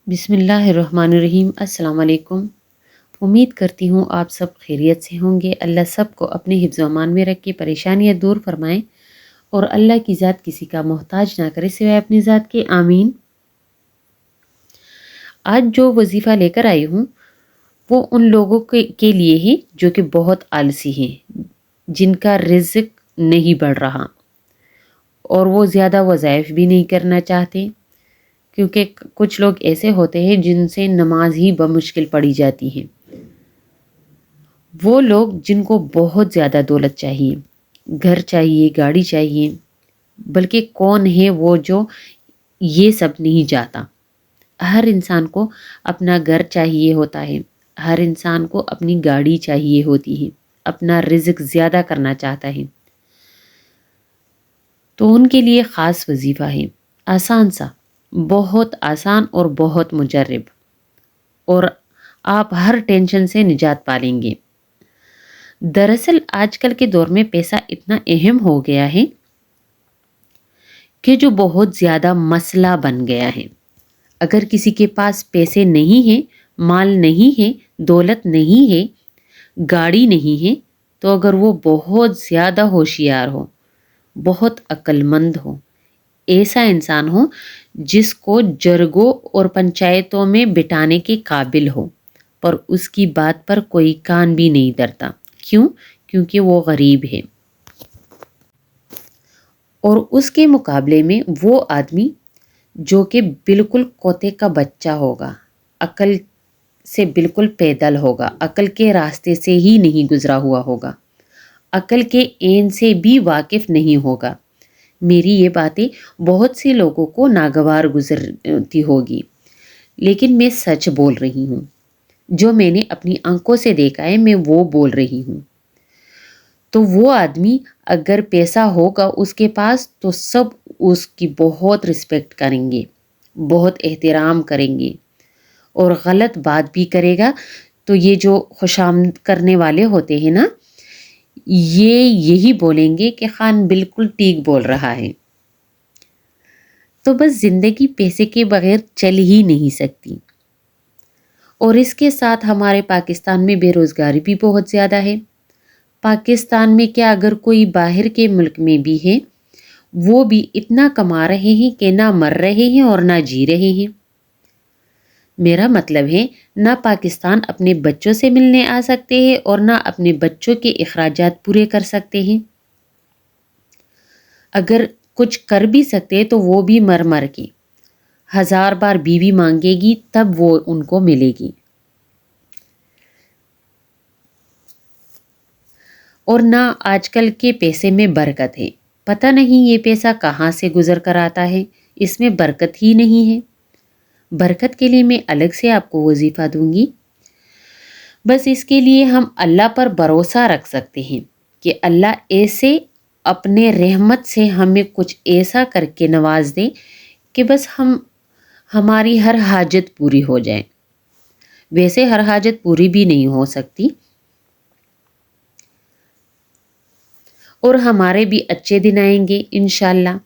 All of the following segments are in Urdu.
بسم اللہ الرحمن الرحیم۔ السلام علیکم۔ امید کرتی ہوں آپ سب خیریت سے ہوں گے۔ اللہ سب کو اپنے حفظ و امان میں رکھ کے پریشانیاں دور فرمائیں اور اللہ کی ذات کسی کا محتاج نہ کرے سوائے اپنی ذات کے، آمین۔ آج جو وظیفہ لے کر آئی ہوں وہ ان لوگوں کے لیے ہے جو کہ بہت آلسی ہیں، جن کا رزق نہیں بڑھ رہا اور وہ زیادہ وظائف بھی نہیں کرنا چاہتے، کیونکہ کچھ لوگ ایسے ہوتے ہیں جن سے نماز ہی بمشکل پڑھی جاتی ہے۔ وہ لوگ جن کو بہت زیادہ دولت چاہیے، گھر چاہیے، گاڑی چاہیے، بلکہ کون ہے وہ جو یہ سب نہیں چاہتا۔ ہر انسان کو اپنا گھر چاہیے ہوتا ہے، ہر انسان کو اپنی گاڑی چاہیے ہوتی ہے، اپنا رزق زیادہ کرنا چاہتا ہے۔ تو ان کے لیے خاص وظیفہ ہے، آسان سا، بہت آسان اور بہت مجرب، اور آپ ہر ٹینشن سے نجات پالیں گے۔ دراصل آج کل کے دور میں پیسہ اتنا اہم ہو گیا ہے کہ جو بہت زیادہ مسئلہ بن گیا ہے۔ اگر کسی کے پاس پیسے نہیں ہیں، مال نہیں ہے، دولت نہیں ہے، گاڑی نہیں ہے، تو اگر وہ بہت زیادہ ہوشیار ہو، بہت عقل مند ہو، ایسا انسان ہو جس کو جرگوں اور پنچایتوں میں بٹھانے کے قابل ہو، پر اس کی بات پر کوئی کان بھی نہیں دھرتا۔ کیوں؟ کیونکہ وہ غریب ہے۔ اور اس کے مقابلے میں وہ آدمی جو کہ بالکل کوتے کا بچہ ہوگا، عقل سے بالکل پیدل ہوگا، عقل کے راستے سے ہی نہیں گزرا ہوا ہوگا، عقل کے عین سے بھی واقف نہیں ہوگا۔ میری یہ باتیں بہت سے لوگوں کو ناگوار گزرتی ہوگی، لیکن میں سچ بول رہی ہوں۔ جو میں نے اپنی آنکھوں سے دیکھا ہے میں وہ بول رہی ہوں۔ تو وہ آدمی اگر پیسہ ہوگا اس کے پاس تو سب اس کی بہت رسپیکٹ کریں گے، بہت احترام کریں گے، اور غلط بات بھی کرے گا تو یہ جو خوشامد کرنے والے ہوتے ہیں نا، یہ یہی بولیں گے کہ خان بالکل ٹھیک بول رہا ہے۔ تو بس زندگی پیسے کے بغیر چل ہی نہیں سکتی۔ اور اس کے ساتھ ہمارے پاکستان میں بے روزگاری بھی بہت زیادہ ہے۔ پاکستان میں کیا، اگر کوئی باہر کے ملک میں بھی ہے، وہ بھی اتنا کما رہے ہیں کہ نہ مر رہے ہیں اور نہ جی رہے ہیں۔ میرا مطلب ہے، نہ پاکستان اپنے بچوں سے ملنے آ سکتے ہیں اور نہ اپنے بچوں کے اخراجات پورے کر سکتے ہیں۔ اگر کچھ کر بھی سکتے تو وہ بھی مر مر کے 1000 بار بیوی مانگے گی تب وہ ان کو ملے گی۔ اور نہ آج کل کے پیسے میں برکت ہے۔ پتہ نہیں یہ پیسہ کہاں سے گزر کر آتا ہے، اس میں برکت ہی نہیں ہے۔ برکت کے لیے میں الگ سے آپ کو وظیفہ دوں گی۔ بس اس کے لیے ہم اللہ پر بھروسہ رکھ سکتے ہیں کہ اللہ ایسے اپنے رحمت سے ہمیں کچھ ایسا کر کے نواز دے کہ بس ہماری ہر حاجت پوری ہو جائے۔ ویسے ہر حاجت پوری بھی نہیں ہو سکتی، اور ہمارے بھی اچھے دن آئیں گے انشاءاللہ۔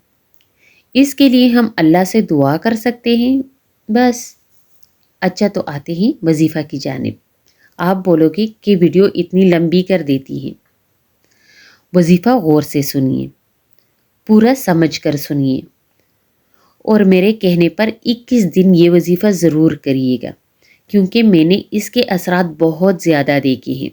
اس کے لیے ہم اللہ سے دعا کر سکتے ہیں۔ بس اچھا، تو آتے ہیں وظیفہ کی جانب۔ آپ بولو گے کہ ویڈیو اتنی لمبی کر دیتی ہے۔ وظیفہ غور سے سنیے، پورا سمجھ کر سنیے، اور میرے کہنے پر 21 دن یہ وظیفہ ضرور کریے گا، کیونکہ میں نے اس کے اثرات بہت زیادہ دیکھے ہیں۔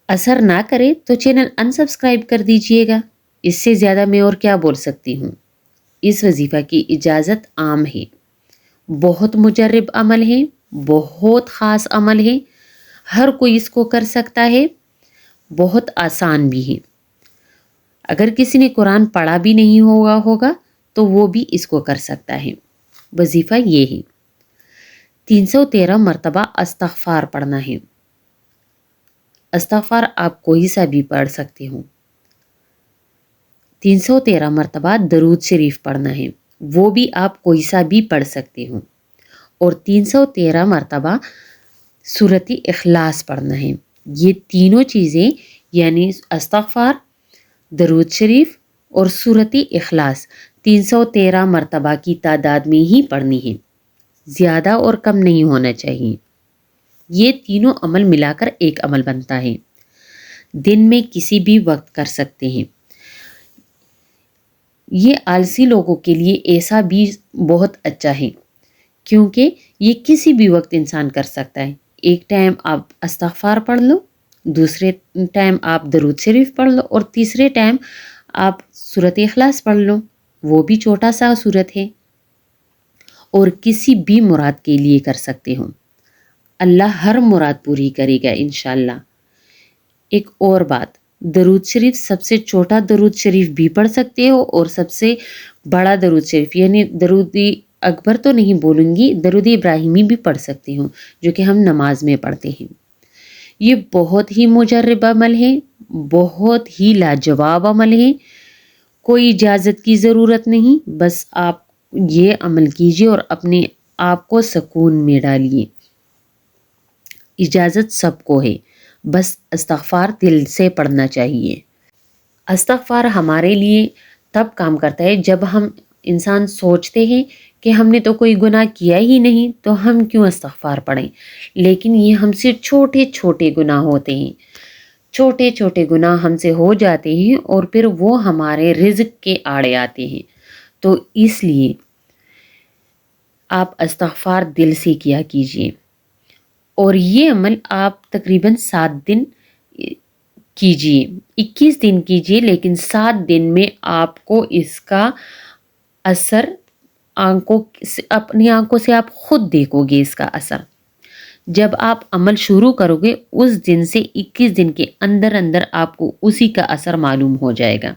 اثر نہ کرے تو چینل انسبسکرائب کر دیجئے گا۔ اس سے زیادہ میں اور کیا بول سکتی ہوں۔ اس وظیفہ کی اجازت عام ہے، بہت مجرب عمل ہے، بہت خاص عمل ہے، ہر کوئی اس کو کر سکتا ہے، بہت آسان بھی ہے۔ اگر کسی نے قرآن پڑھا بھی نہیں ہوگا تو وہ بھی اس کو کر سکتا ہے۔ وظیفہ یہ ہے، 313 مرتبہ استغفار پڑھنا ہے۔ استغفار آپ کوئی سا بھی پڑھ سکتے ہو۔ 313 مرتبہ درود شریف پڑھنا ہے، وہ بھی آپ کوئی سا بھی پڑھ سکتے ہو۔ اور 313 مرتبہ سورۃ اخلاص پڑھنا ہے۔ یہ تینوں چیزیں یعنی استغفار، درود شریف اور سورۃ اخلاص، 313 مرتبہ کی تعداد میں ہی پڑھنی ہے، زیادہ اور کم نہیں ہونا چاہیے۔ یہ تینوں عمل ملا کر ایک عمل بنتا ہے، دن میں کسی بھی وقت کر سکتے ہیں۔ یہ آلسی لوگوں کے لیے ایسا بھی بہت اچھا ہے، کیونکہ یہ کسی بھی وقت انسان کر سکتا ہے۔ ایک ٹائم آپ استغفار پڑھ لو، دوسرے ٹائم آپ درود شریف پڑھ لو، اور تیسرے ٹائم آپ سورۃ اخلاص پڑھ لو، وہ بھی چھوٹا سا سورت ہے، اور کسی بھی مراد کے لیے کر سکتے ہو۔ اللہ ہر مراد پوری کرے گا انشاءاللہ۔ ایک اور بات، درود شریف سب سے چھوٹا درود شریف بھی پڑھ سکتے ہو، اور سب سے بڑا درود شریف یعنی درود اکبر تو نہیں بولوں گی، درود ابراہیمی بھی پڑھ سکتے ہو، جو کہ ہم نماز میں پڑھتے ہیں۔ یہ بہت ہی مجرب عمل ہے، بہت ہی لاجواب عمل ہے، کوئی اجازت کی ضرورت نہیں، بس آپ یہ عمل کیجئے اور اپنے آپ کو سکون میں ڈالیے۔ اجازت سب کو ہے، بس استغفار دل سے پڑھنا چاہیے۔ استغفار ہمارے لیے تب کام کرتا ہے جب ہم انسان سوچتے ہیں کہ ہم نے تو کوئی گناہ کیا ہی نہیں، تو ہم کیوں استغفار پڑھیں، لیکن یہ ہم سے چھوٹے چھوٹے گناہ ہوتے ہیں، چھوٹے چھوٹے گناہ ہم سے ہو جاتے ہیں، اور پھر وہ ہمارے رزق کے آڑے آتے ہیں۔ تو اس لیے آپ استغفار دل سے کیا کیجئے، اور یہ عمل آپ تقریباً 7 دن کیجئے، 21 دن کیجئے، لیکن 7 دن میں آپ کو اس کا اثر اپنی آنکھوں سے آپ خود دیکھو گے۔ اس کا اثر جب آپ عمل شروع کرو گے، اس دن سے 21 دن کے اندر اندر آپ کو اسی کا اثر معلوم ہو جائے گا۔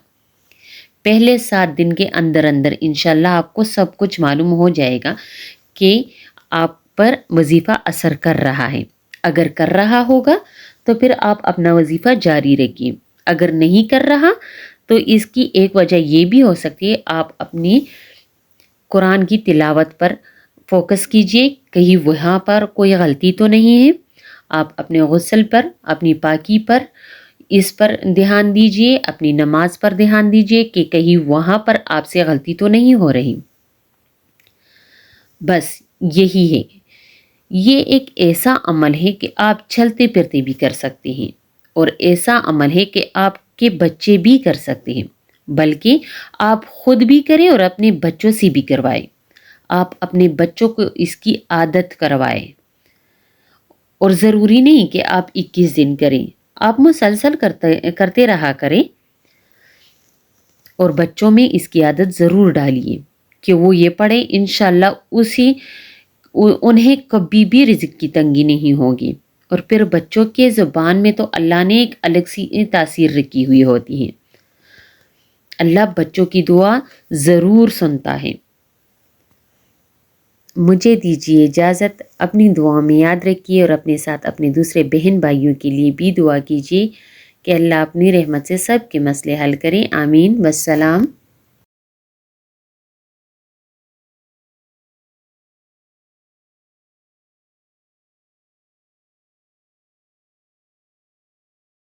پہلے 7 دن کے اندر اندر انشاءاللہ آپ کو سب کچھ معلوم ہو جائے گا کہ آپ پر وظیفہ اثر کر رہا ہے۔ اگر کر رہا ہوگا تو پھر آپ اپنا وظیفہ جاری رکھیے، اگر نہیں کر رہا تو اس کی ایک وجہ یہ بھی ہو سکتی ہے، آپ اپنی قرآن کی تلاوت پر فوکس کیجئے، کہیں وہاں پر کوئی غلطی تو نہیں ہے۔ آپ اپنے غسل پر، اپنی پاکی پر، اس پر دھیان دیجئے، اپنی نماز پر دھیان دیجئے کہ کہیں وہاں پر آپ سے غلطی تو نہیں ہو رہی۔ بس یہی ہے، یہ ایک ایسا عمل ہے کہ آپ چلتے پھرتے بھی کر سکتے ہیں، اور ایسا عمل ہے کہ آپ کے بچے بھی کر سکتے ہیں، بلکہ آپ خود بھی کریں اور اپنے بچوں سے بھی کروائیں۔ آپ اپنے بچوں کو اس کی عادت کروائیں، اور ضروری نہیں کہ آپ 21 دن کریں، آپ مسلسل کرتے رہا کریں، اور بچوں میں اس کی عادت ضرور ڈالیے کہ وہ یہ پڑھیں، انشاءاللہ انہیں کبھی بھی رزق کی تنگی نہیں ہوگی۔ اور پھر بچوں کے زبان میں تو اللہ نے ایک الگ سی تاثیر رکھی ہوئی ہوتی ہے، اللہ بچوں کی دعا ضرور سنتا ہے۔ مجھے دیجیے اجازت، اپنی دعا میں یاد رکھیے، اور اپنے ساتھ اپنے دوسرے بہن بھائیوں کے لیے بھی دعا کیجیے کہ اللہ اپنی رحمت سے سب کے مسئلے حل کریں۔ آمین، والسلام۔